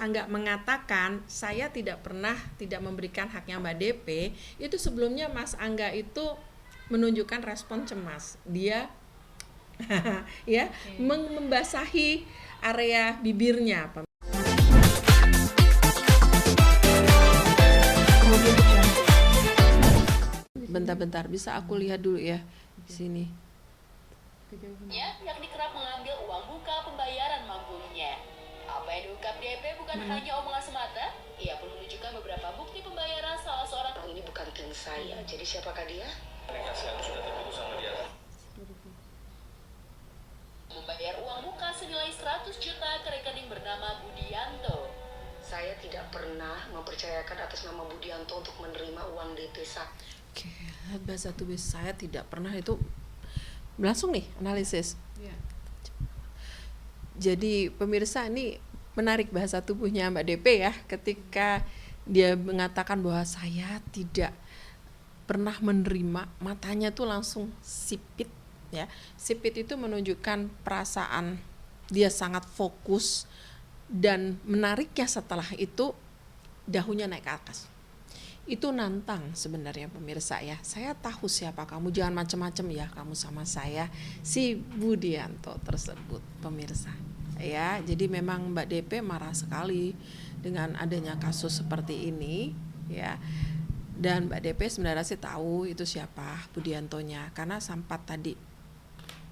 Angga mengatakan saya tidak pernah tidak memberikan haknya Mbak DP, itu sebelumnya Mas Angga itu menunjukkan respon cemas. Dia ya, membasahi area bibirnya. Bentar-bentar, bisa aku lihat dulu ya di sini. Yakni kerap mengambil uang buka pembayaran manggungnya. Apa yang diungkap DP bukan hanya omongan semata, ia pun menunjukkan beberapa bukti pembayaran salah seorang. Ini bukan tim saya, jadi siapakah dia? Komunikasi aku sudah terputus sama dia. Membayar uang buka senilai 100 juta ke rekening bernama Budianto. Saya tidak pernah mempercayakan atas nama Budianto untuk menerima uang DP saya. Oke, bahasa tubuh saya tidak pernah itu langsung nih analisis. Jadi pemirsa, ini menarik bahasa tubuhnya Mbak DP ya, ketika dia mengatakan bahwa saya tidak pernah menerima, matanya tuh langsung sipit ya. Sipit itu menunjukkan perasaan dia sangat fokus, dan menariknya setelah itu dahunya naik ke atas. Itu nantang sebenarnya pemirsa ya. Saya tahu siapa kamu, jangan macam-macam ya kamu sama saya, si Budianto tersebut pemirsa ya. Jadi memang Mbak DP marah sekali dengan adanya kasus seperti ini ya. Dan Mbak DP sebenarnya sih tahu itu siapa Budiantonya, karena sempat tadi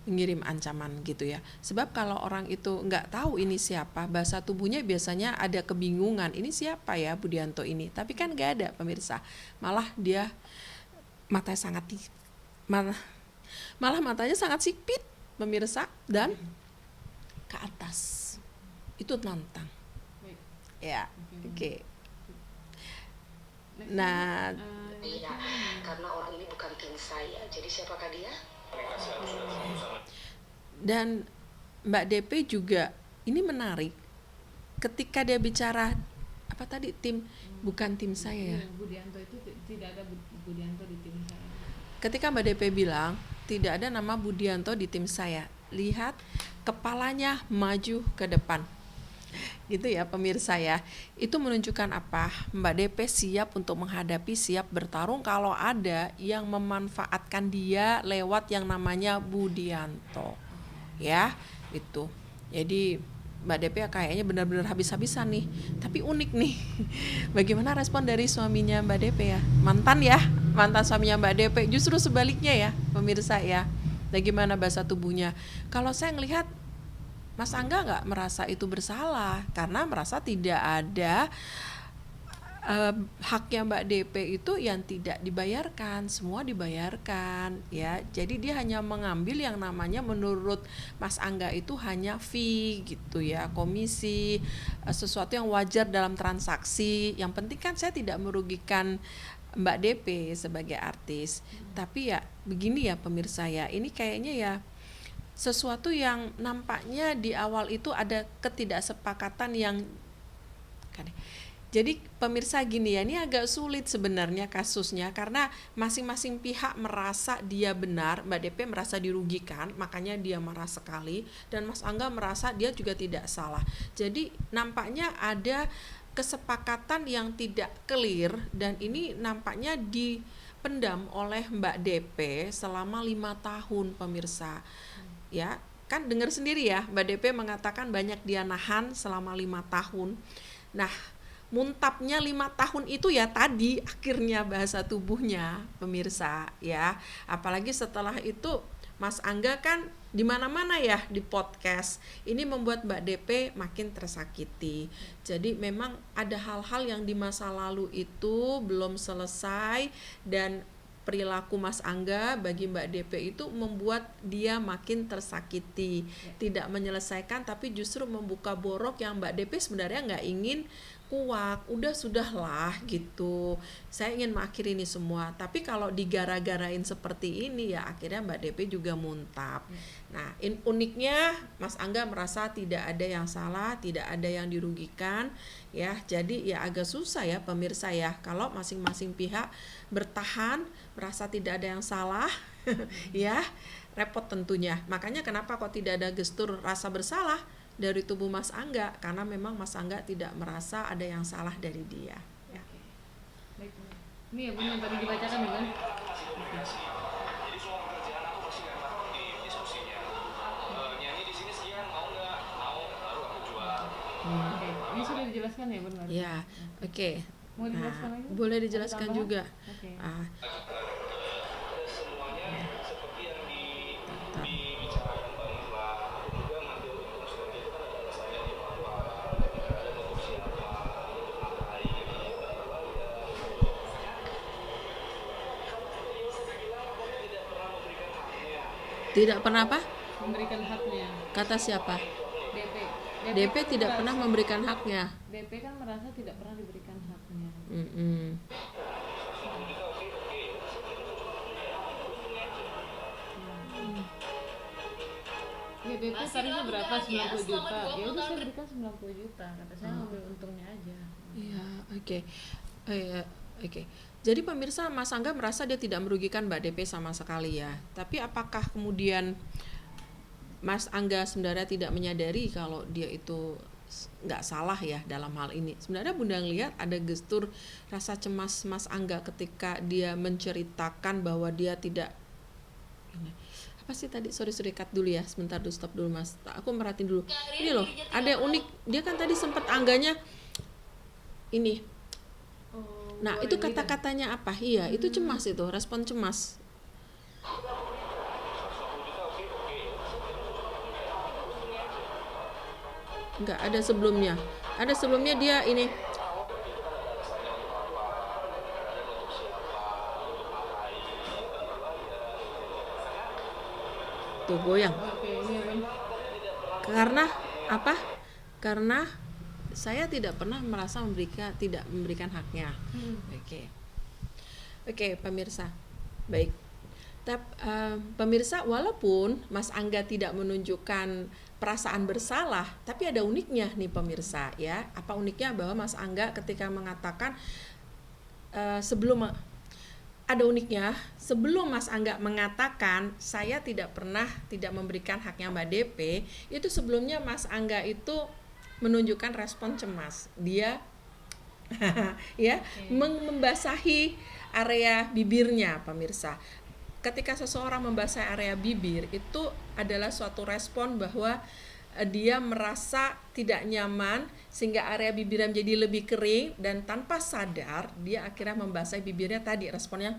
mengirim ancaman gitu ya. Sebab kalau orang itu nggak tahu ini siapa, bahasa tubuhnya biasanya ada kebingungan, ini siapa ya Budianto ini, tapi kan nggak ada pemirsa. Malah dia matanya sangat malah matanya sangat sipit pemirsa, dan ke atas. Itu nantang ya. Oke. Nah, Iya, karena orang ini bukan tim saya, jadi siapakah dia? Komunikasi aku sudah terputus sama dia. dan Mbak DP juga ini menarik ketika dia bicara apa tadi, tim, bukan tim saya ya. Budianto itu tidak ada Budianto di tim saya. Ketika Mbak DP bilang tidak ada nama Budianto di tim saya, lihat kepalanya maju ke depan gitu ya pemirsa ya. Itu menunjukkan apa? Mbak DP siap untuk menghadapi, siap bertarung kalau ada yang memanfaatkan dia lewat yang namanya Budianto ya. Itu jadi Mbak DP kayaknya benar-benar habis-habisan nih. Tapi unik nih, bagaimana respon dari suaminya Mbak DP ya, mantan suaminya Mbak DP. Justru sebaliknya ya pemirsa ya. Bagaimana bahasa tubuhnya? Kalau saya ngelihat Mas Angga nggak merasa itu bersalah, karena merasa tidak ada haknya Mbak DP itu yang tidak dibayarkan, semua dibayarkan ya. Jadi dia hanya mengambil yang namanya menurut Mas Angga itu hanya fee gitu ya, komisi, sesuatu yang wajar dalam transaksi. Yang penting kan saya tidak merugikan Mbak DP sebagai artis. Tapi ya begini ya pemirsa ya, ini kayaknya ya sesuatu yang nampaknya di awal itu ada ketidaksepakatan yang jadi pemirsa gini ya, ini agak sulit sebenarnya kasusnya, karena masing-masing pihak merasa dia benar. Mbak DP merasa dirugikan, makanya dia marah sekali, dan Mas Angga merasa dia juga tidak salah. Jadi nampaknya ada kesepakatan yang tidak clear, dan ini nampaknya dipendam oleh Mbak DP selama 5 tahun pemirsa ya. Kan dengar sendiri ya, Mbak DP mengatakan banyak dia nahan selama 5 tahun. Nah, muntapnya 5 tahun itu ya tadi akhirnya bahasa tubuhnya pemirsa ya. Apalagi setelah itu Mas Angga kan di mana-mana ya di podcast. Ini membuat Mbak DP makin tersakiti. Jadi memang ada hal-hal yang di masa lalu itu belum selesai, dan perilaku Mas Angga bagi Mbak DP itu membuat dia makin tersakiti. Tidak menyelesaikan, tapi justru membuka borok yang Mbak DP sebenarnya nggak ingin kuak. Sudahlah gitu, saya ingin mengakhiri ini semua. Tapi kalau digara-garain seperti ini ya akhirnya Mbak DP juga muntap. Nah, uniknya Mas Angga merasa tidak ada yang salah, tidak ada yang dirugikan ya. Jadi ya agak susah ya pemirsa ya, kalau masing-masing pihak bertahan merasa tidak ada yang salah ya, repot tentunya. Makanya kenapa kok tidak ada gestur rasa bersalah? dari tubuh Mas Angga karena memang Mas Angga tidak merasa ada yang salah dari dia. Ya. Oke. Baik, Bun. Ini ya Bun yang tadi dibacakan ya Bun. Jadi semua pekerjaan aku pasti lempar di diskusinya. Nyanyi di sini sekian mau nggak? Mau, baru aku jual. Oke, ini sudah dijelaskan ya Bun? barusan? Ya, oke. Mau dijelaskan Nah, lagi? boleh Ada dijelaskan tambahan? juga. Oke. Ah, Semuanya seperti yang dibicarakan Mbak Irla. Aku juga ngambil untung seperti itu kan ada rasanya di apa, ada untuk siapa, untuk ngapain gitu. tidak pernah apa? Memberikan haknya. Kata siapa? DP. DP kan tidak merasa- pernah memberikan haknya. DP kan merasa tidak pernah diberikan haknya. Mm-mm. Ya DP Masih tarifnya dalam berapa? undangannya 90 selama juta. 20 Ya udah tahun saya berikan 90 juta. Kata saya ambil untungnya aja. Iya, oke. Oke. Jadi pemirsa, Mas Angga merasa dia tidak merugikan Mbak DP sama sekali ya. Tapi apakah kemudian Mas Angga sebenarnya tidak menyadari kalau dia itu nggak salah ya dalam hal ini? Sebenarnya Bunda ngelihat ada gestur rasa cemas Mas Angga ketika dia menceritakan bahwa dia tidak ini. Apa sih tadi? Sorry cut dulu ya, sebentar dulu, stop dulu Mas. Aku merhatiin dulu. Ini loh, ada yang unik. Dia kan tadi sempat Angganya ini. Nah, itu kata-katanya apa? Iya, itu cemas itu, respon cemas. Enggak, ada sebelumnya. Ada sebelumnya dia ini. Tuh goyang. Oke, ini ya Bun. Karena apa? Karena saya tidak pernah merasa tidak memberikan haknya. Oke, pemirsa. Baik. Pemirsa, walaupun Mas Angga tidak menunjukkan perasaan bersalah, tapi ada uniknya nih pemirsa ya. Apa uniknya? Bahwa Mas Angga ketika mengatakan sebelum Mas Angga mengatakan saya tidak pernah tidak memberikan haknya Mbak DP, itu sebelumnya Mas Angga itu menunjukkan respon cemas. Dia ya membasahi area bibirnya pemirsa. Ketika seseorang membasahi area bibir itu adalah suatu respon bahwa dia merasa tidak nyaman sehingga area bibirnya menjadi lebih kering dan tanpa sadar dia akhirnya membasahi bibirnya tadi, responnya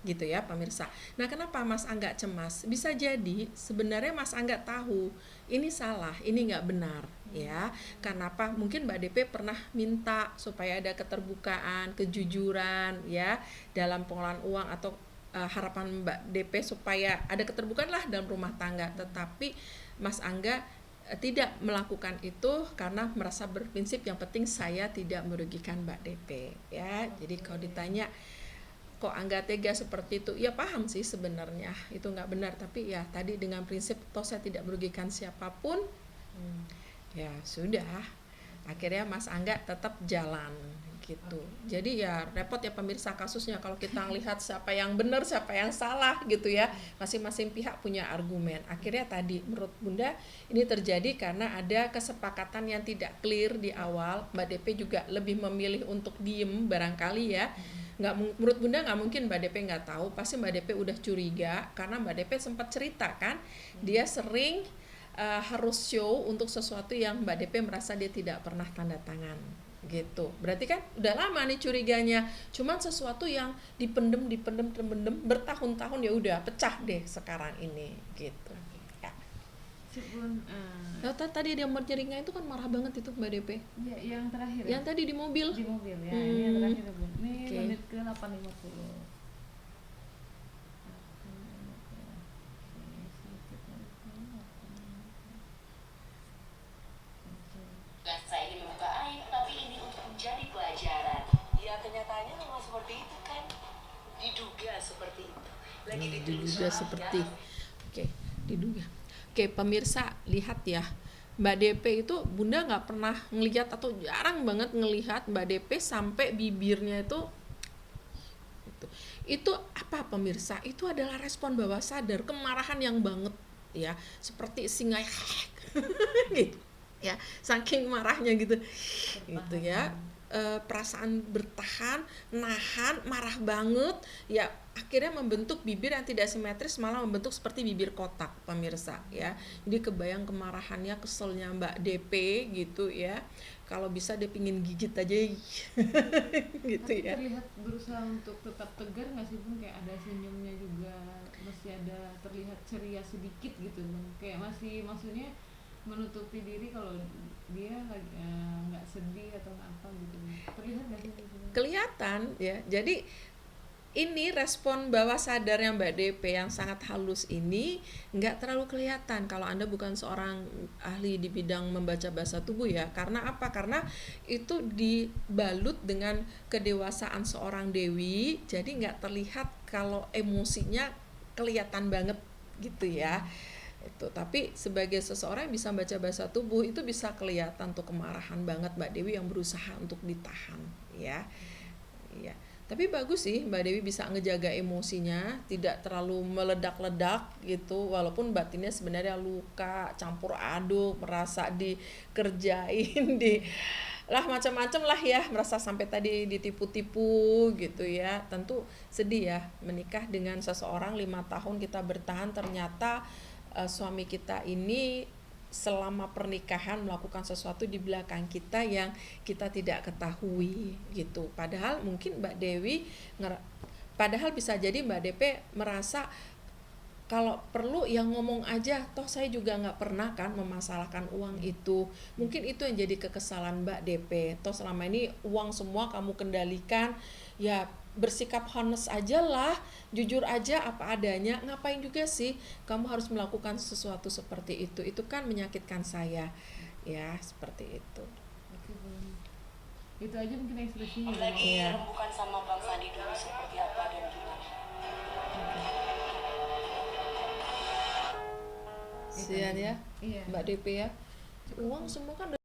gitu ya pemirsa. Nah, kenapa Mas Angga cemas? Bisa jadi sebenarnya Mas Angga tahu ini salah, ini nggak benar ya. Kenapa? Mungkin Mbak DP pernah minta supaya ada keterbukaan, kejujuran ya dalam pengelolaan uang atau harapan Mbak DP supaya ada keterbukaan lah dalam rumah tangga. Tetapi Mas Angga tidak melakukan itu karena merasa berprinsip yang penting saya tidak merugikan Mbak DP ya. Jadi kalau ditanya kok Angga tega seperti itu, ya paham sih sebenarnya itu nggak benar, tapi ya tadi dengan prinsip toh saya tidak merugikan siapapun, ya sudah akhirnya Mas Angga tetap jalan gitu. Jadi ya repot ya pemirsa kasusnya kalau kita lihat siapa yang benar siapa yang salah gitu ya, masing-masing pihak punya argumen. Akhirnya tadi menurut Bunda ini terjadi karena ada kesepakatan yang tidak clear di awal. Mbak DP juga lebih memilih untuk diem barangkali ya. Menurut Bunda nggak mungkin Mbak DP nggak tahu, pasti Mbak DP udah curiga karena Mbak DP sempat cerita kan dia sering harus show untuk sesuatu yang Mbak DP merasa dia tidak pernah tanda tangan gitu. Berarti kan udah lama nih curiganya, cuman sesuatu yang dipendem bertahun-tahun ya udah pecah deh sekarang ini gitu ya. Bun, Tadi dia nyeringa itu kan marah banget itu Mbak DP ya, yang terakhir yang tadi di mobil ya, ini yang terakhir ya, Bun. Ini Oke. menit ke 8.50. Bukan saya ingin membuka aib, tapi ini untuk menjadi pelajaran. Ya kenyataannya memang seperti itu kan. Diduga seperti itu. Lagi diduga seperti diduga. Oke, pemirsa lihat ya, Mbak DP itu Bunda nggak pernah ngelihat atau jarang banget ngelihat Mbak DP sampai bibirnya itu apa pemirsa? Itu adalah respon bawah sadar, kemarahan yang banget ya, seperti singa gitu. ya, saking marahnya gitu ya. Perasaan bertahan, nahan, marah banget, ya akhirnya membentuk bibir yang tidak simetris, malah membentuk seperti bibir kotak, pemirsa ya. Jadi kebayang kemarahannya, keselnya Mbak DP gitu ya. Kalau bisa dia pingin gigit aja gitu Tapi ya. terlihat berusaha untuk tetap tegar nggak sih Bun? Kayak ada senyumnya juga, masih ada terlihat ceria sedikit gitu Bun. Kayak masih, maksudnya menutupi diri kalau dia lagi nggak sedih atau nggak apa gitu Bun. Terlihat nggak sih gitu Bun? Kelihatan ya. Jadi ini respon bawah sadarnya Mbak DP yang sangat halus ini nggak terlalu kelihatan kalau Anda bukan seorang ahli di bidang membaca bahasa tubuh ya. Karena apa? Karena itu dibalut dengan kedewasaan seorang dewi, jadi nggak terlihat kalau emosinya kelihatan banget gitu ya. Itu, tapi sebagai seseorang yang bisa baca bahasa tubuh itu bisa kelihatan tuh kemarahan banget Mbak Dewi yang berusaha untuk ditahan ya. Iya. Tapi bagus sih Mbak Dewi bisa ngejaga emosinya, tidak terlalu meledak-ledak gitu, walaupun batinnya sebenarnya luka, campur aduk, merasa dikerjain, macam-macam lah ya, merasa sampai tadi ditipu-tipu gitu ya. Tentu sedih ya, menikah dengan seseorang 5 tahun kita bertahan, ternyata suami kita ini selama pernikahan melakukan sesuatu di belakang kita yang kita tidak ketahui gitu. Padahal mungkin Mbak Dewi padahal bisa jadi Mbak DP merasa kalau perlu yang ngomong aja, toh saya juga nggak pernah kan memasalahkan uang itu. Mungkin itu yang jadi kekesalan Mbak DP. Toh selama ini uang semua kamu kendalikan, ya bersikap honest aja lah, jujur aja apa adanya. Ngapain juga sih kamu harus melakukan sesuatu seperti itu kan menyakitkan saya ya, seperti itu. Oke Bun. Itu aja mungkin ekspresinya. Lagi Iya. rembukan sama Bang Sandi dulu seperti apa dan gimana. Sian ya Iya. Mbak DP ya, uang semua kan udah